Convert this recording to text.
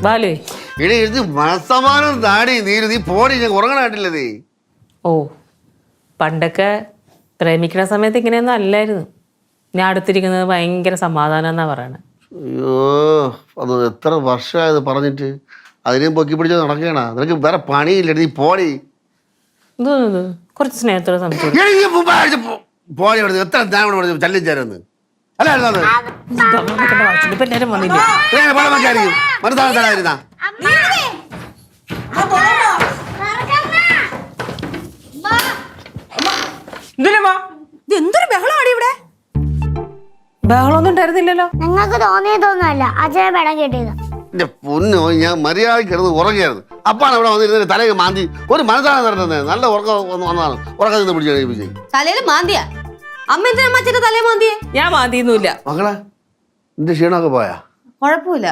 ബാലു എടി ഇത് മനസ്സമാനം താടി നീ പോടി ഞാൻ ഉറങ്ങണായിട്ടില്ല നീ. ഓ പണ്ടൊക്കെ പ്രേമിക്കുന്ന സമയത്ത് ഇങ്ങനെയൊന്നും അല്ലായിരുന്നു. ഞാൻ അടുത്തിരിക്കുന്നത് ഭയങ്കര സമാധാനം എന്നാ പറയണേ. അയ്യോ അത് എത്ര വർഷമായത് പറഞ്ഞിട്ട് അതിനെയും പൊക്കി പിടിച്ച് നടക്കണ. നിനക്ക് വേറെ പണിയില്ല, നീ പോടി. എന്തോന്നു കുറച്ച് സ്നേഹത്തോടെ സംസാരിക്കും. പോടി എത്ര നേരം ചല്ലും ചേരുന്ന് അല്ലായിരുന്നു. ഇപ്പൊ എല്ലാരും വന്നില്ലേ? മനസ്സാകുന്ന എന്തൊരു ബഹളമാണ് ഇവിടെ. ബഹളമൊന്നും ഉണ്ടായിരുന്നില്ലല്ലോ. നിങ്ങൾക്ക് തോന്നിയതൊന്നുമല്ല, അച്ഛനെ പടം കേട്ടത്. എന്റെ പൊന്നോ, ഞാൻ മര്യാദയ്ക്ക് കിടന്ന് ഉറങ്ങിയായിരുന്നു. അപ്പാണ് ഇവിടെ വന്നിരുന്ന തലയിൽ മാന്തി ഒരു മനസ്സാണ് തരുന്നത്. നല്ല ഉറക്കം വന്നതാണ്. ഉറക്കം നിന്ന് പിടിച്ചു കഴിപ്പിച്ച് തലയിൽ മാന്തിയാ? അമ്മ എന്തിനാ അമ്മച്ചിന്റെ തലയിൽ മാന്തിയേ? ഞാൻ മാന്തിയൊന്നുമില്ല. മകളെ നിന്റെ ക്ഷീണമൊക്കെ പോയാ? കുഴപ്പമില്ല.